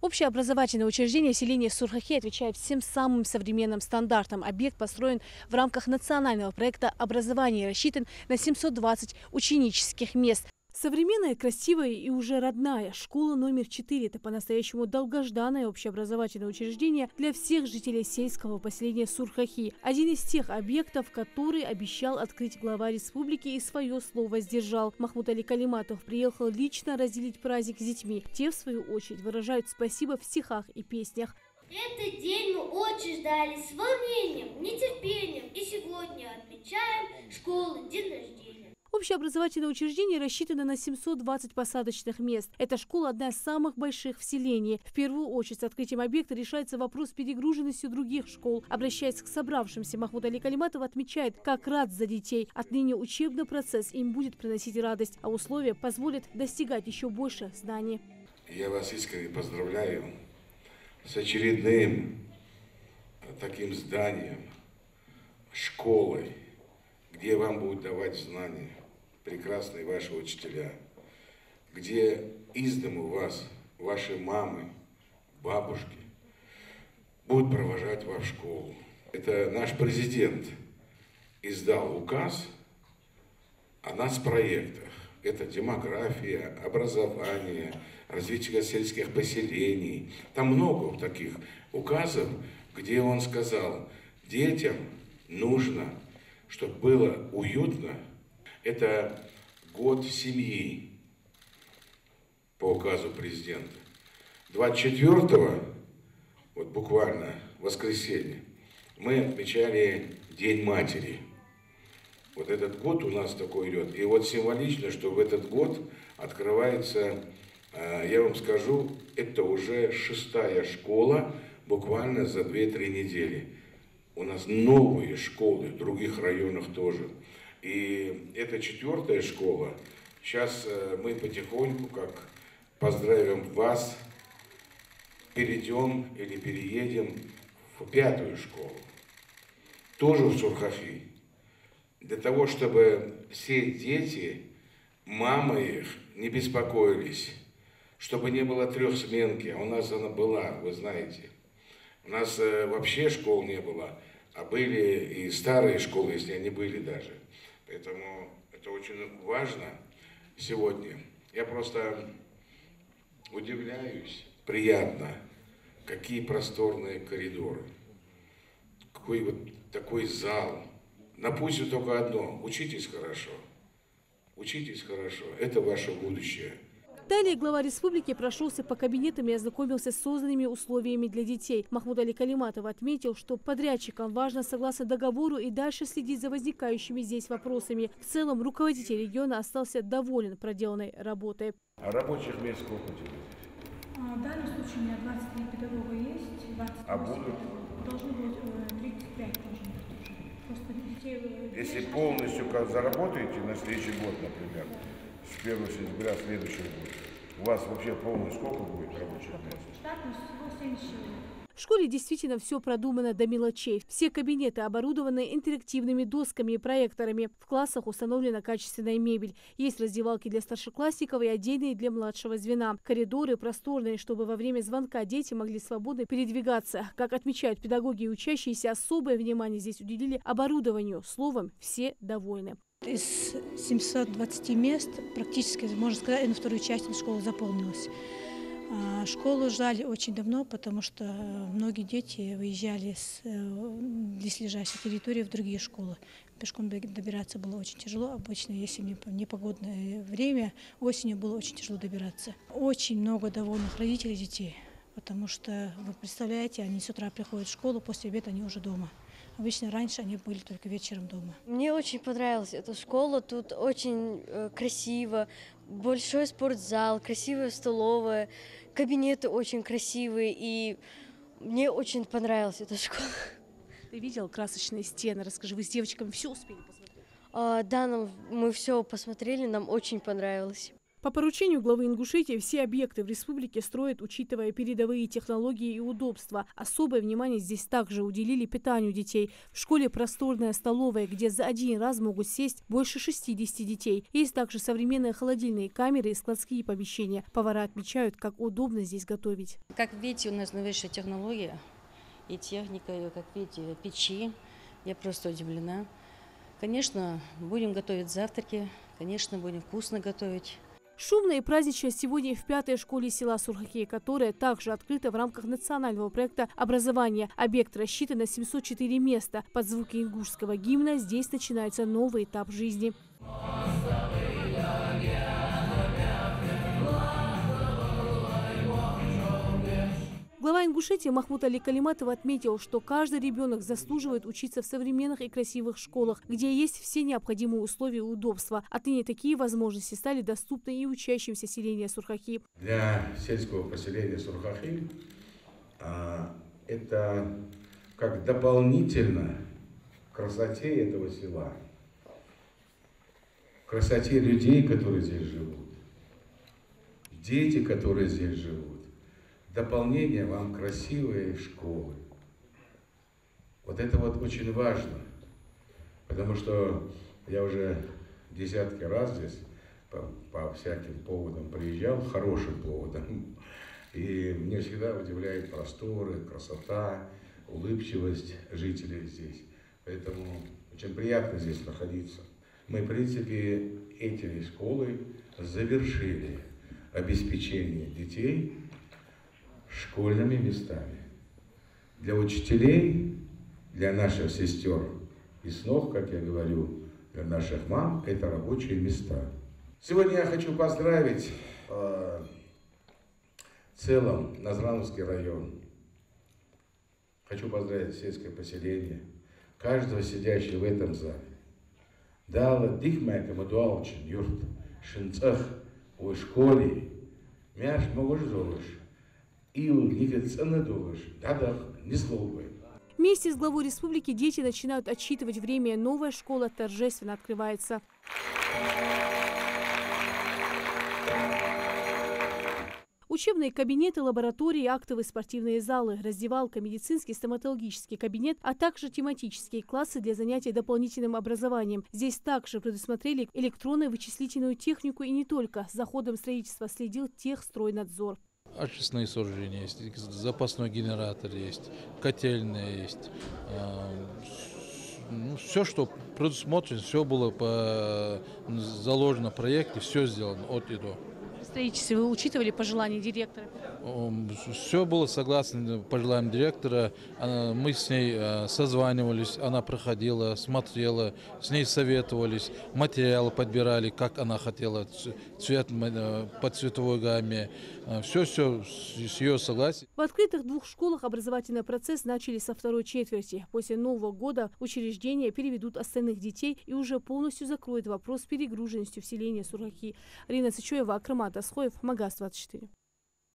Общеобразовательное учреждение селения Сурхахи отвечает всем самым современным стандартам. Объект построен в рамках национального проекта образования и рассчитан на 720 ученических мест. Современная, красивая и уже родная школа номер 4 – это по-настоящему долгожданное общеобразовательное учреждение для всех жителей сельского поселения Сурхахи. Один из тех объектов, который обещал открыть глава республики и свое слово сдержал. Махмуд Али Калиматов приехал лично разделить праздник с детьми. Те, в свою очередь, выражают спасибо в стихах и песнях. Этот день мы очень ждали с волнением, нетерпением, и сегодня отмечаем школы день рождения. Общеобразовательное учреждение рассчитано на 720 посадочных мест. Эта школа одна из самых больших в селении. В первую очередь с открытием объекта решается вопрос с перегруженностью других школ. Обращаясь к собравшимся, Махмуд Али Калиматов отмечает, как рад за детей. Отныне учебный процесс им будет приносить радость, а условия позволят достигать еще больше знаний. Я вас искренне поздравляю с очередным таким зданием, школой, где вам будут давать знания прекрасные ваши учителя, где из дому вас ваши мамы, бабушки будут провожать вас в школу. Это наш президент издал указ о нацпроектах. Это демография, образование, развитие сельских поселений. Там много таких указов, где он сказал, детям нужно, чтобы было уютно. Это год семьи по указу президента. 24-го, вот буквально воскресенье, мы отмечали День матери. Вот этот год у нас такой идет. И вот символично, что в этот год открывается, я вам скажу, это уже 6-я школа буквально за 2-3 недели. У нас новые школы в других районах тоже. И это 4-я школа. Сейчас мы потихоньку, как поздравим вас, перейдем или переедем в 5-ю школу. Тоже в Сурхахи. Для того, чтобы все дети, мамы их не беспокоились, чтобы не было трехсменки, а у нас она была, вы знаете. У нас вообще школ не было, а были и старые школы, если они были даже. Поэтому это очень важно сегодня. Я просто удивляюсь, приятно, какие просторные коридоры, какой вот такой зал. Напомню только одно, учитесь хорошо, это ваше будущее. Далее глава республики прошелся по кабинетам и ознакомился с созданными условиями для детей. Махмуд Али Калиматов отметил, что подрядчикам важно согласно договору и дальше следить за возникающими здесь вопросами. В целом руководитель региона остался доволен проделанной работой. А рабочих мест сколько тебе здесь? В данном случае у меня 23 педагога есть, 28 А будут? педагогов. Должны быть 35 должны быть тоже. Просто детей... Если полностью заработаете на следующий год, например, с 1 сентября следующего года, у вас вообще полный сколько будет рабочих мест? Штатно всего 70 человек. В школе действительно все продумано до мелочей. Все кабинеты оборудованы интерактивными досками и проекторами. В классах установлена качественная мебель. Есть раздевалки для старшеклассников и отдельные для младшего звена. Коридоры просторные, чтобы во время звонка дети могли свободно передвигаться. Как отмечают педагоги и учащиеся, особое внимание здесь уделили оборудованию. Словом, все довольны. Из 720 мест практически, можно сказать, на вторую часть школы заполнилась. Школу ждали очень давно, потому что многие дети выезжали с близлежащей территории в другие школы. Пешком добираться было очень тяжело. Обычно, если непогодное время, осенью было очень тяжело добираться. Очень много довольных родителей детей, потому что, вы представляете, они с утра приходят в школу, после обеда они уже дома. Обычно раньше они были только вечером дома. Мне очень понравилась эта школа, тут очень красиво, большой спортзал, красивая столовая, кабинеты очень красивые, и мне очень понравилась эта школа. Ты видел красочные стены? Расскажи, вы с девочками все успели посмотреть? Да, мы все посмотрели, нам очень понравилось. По поручению главы Ингушетии все объекты в республике строят, учитывая передовые технологии и удобства. Особое внимание здесь также уделили питанию детей. В школе просторная столовая, где за один раз могут сесть больше 60 детей. Есть также современные холодильные камеры и складские помещения. Повара отмечают, как удобно здесь готовить. Как видите, у нас новейшая технология и техника, и, как видите, печи. Я просто удивлена. Конечно, будем готовить завтраки, конечно, будем вкусно готовить. Шумно и празднично сегодня в 5-й школе села Сурхаки, которая также открыта в рамках национального проекта образования. Объект рассчитан на 704 места. Под звуки ингушского гимна здесь начинается новый этап жизни. Глава Ингушетии Махмуд Али Калиматов отметил, что каждый ребенок заслуживает учиться в современных и красивых школах, где есть все необходимые условия и удобства. Отныне такие возможности стали доступны и учащимся селения Сурхаки. Для сельского поселения Сурхаки это как дополнительно к красоте этого села, красоте людей, которые здесь живут, дети, которые здесь живут. Дополнение вам красивые школы. Вот это вот очень важно, потому что я уже десятки раз здесь по всяким поводам приезжал, хорошим поводам, и мне всегда удивляет просторы, красота, улыбчивость жителей здесь. Поэтому очень приятно здесь находиться. Мы, в принципе, эти школы завершили обеспечение детей школьными местами. Для учителей, для наших сестер и снов, как я говорю, для наших мам, это рабочие места. Сегодня я хочу поздравить в целом Назрановский район. Хочу поздравить сельское поселение, каждого сидящего в этом зале. Дала дихмайка мадуалчин юрт, шинцах, у школе, мяш могуш золош. Вместе с главой республики дети начинают отсчитывать время. Новая школа торжественно открывается. Учебные кабинеты, лаборатории, актовые спортивные залы, раздевалка, медицинский, стоматологический кабинет, а также тематические классы для занятий дополнительным образованием. Здесь также предусмотрели электронную вычислительную технику и не только. За ходом строительства следил Техстройнадзор. Очистные сооружения есть, запасной генератор есть, котельная есть. Все, что предусмотрено, все было заложено в проекте, все сделано от и до. В строительстве вы учитывали пожелания директора? Все было согласно пожеланиям директора. Мы с ней созванивались, она проходила, смотрела, с ней советовались, материалы подбирали, как она хотела, цвет по цветовой гамме. Все с ее согласия. В открытых 2 школах образовательный процесс начали со 2-й четверти. После Нового года учреждения переведут остальных детей и уже полностью закроют вопрос с перегруженностью в селении Сурхаки. Рина Цичоева, Акрамат Асхоев, Магаз 24.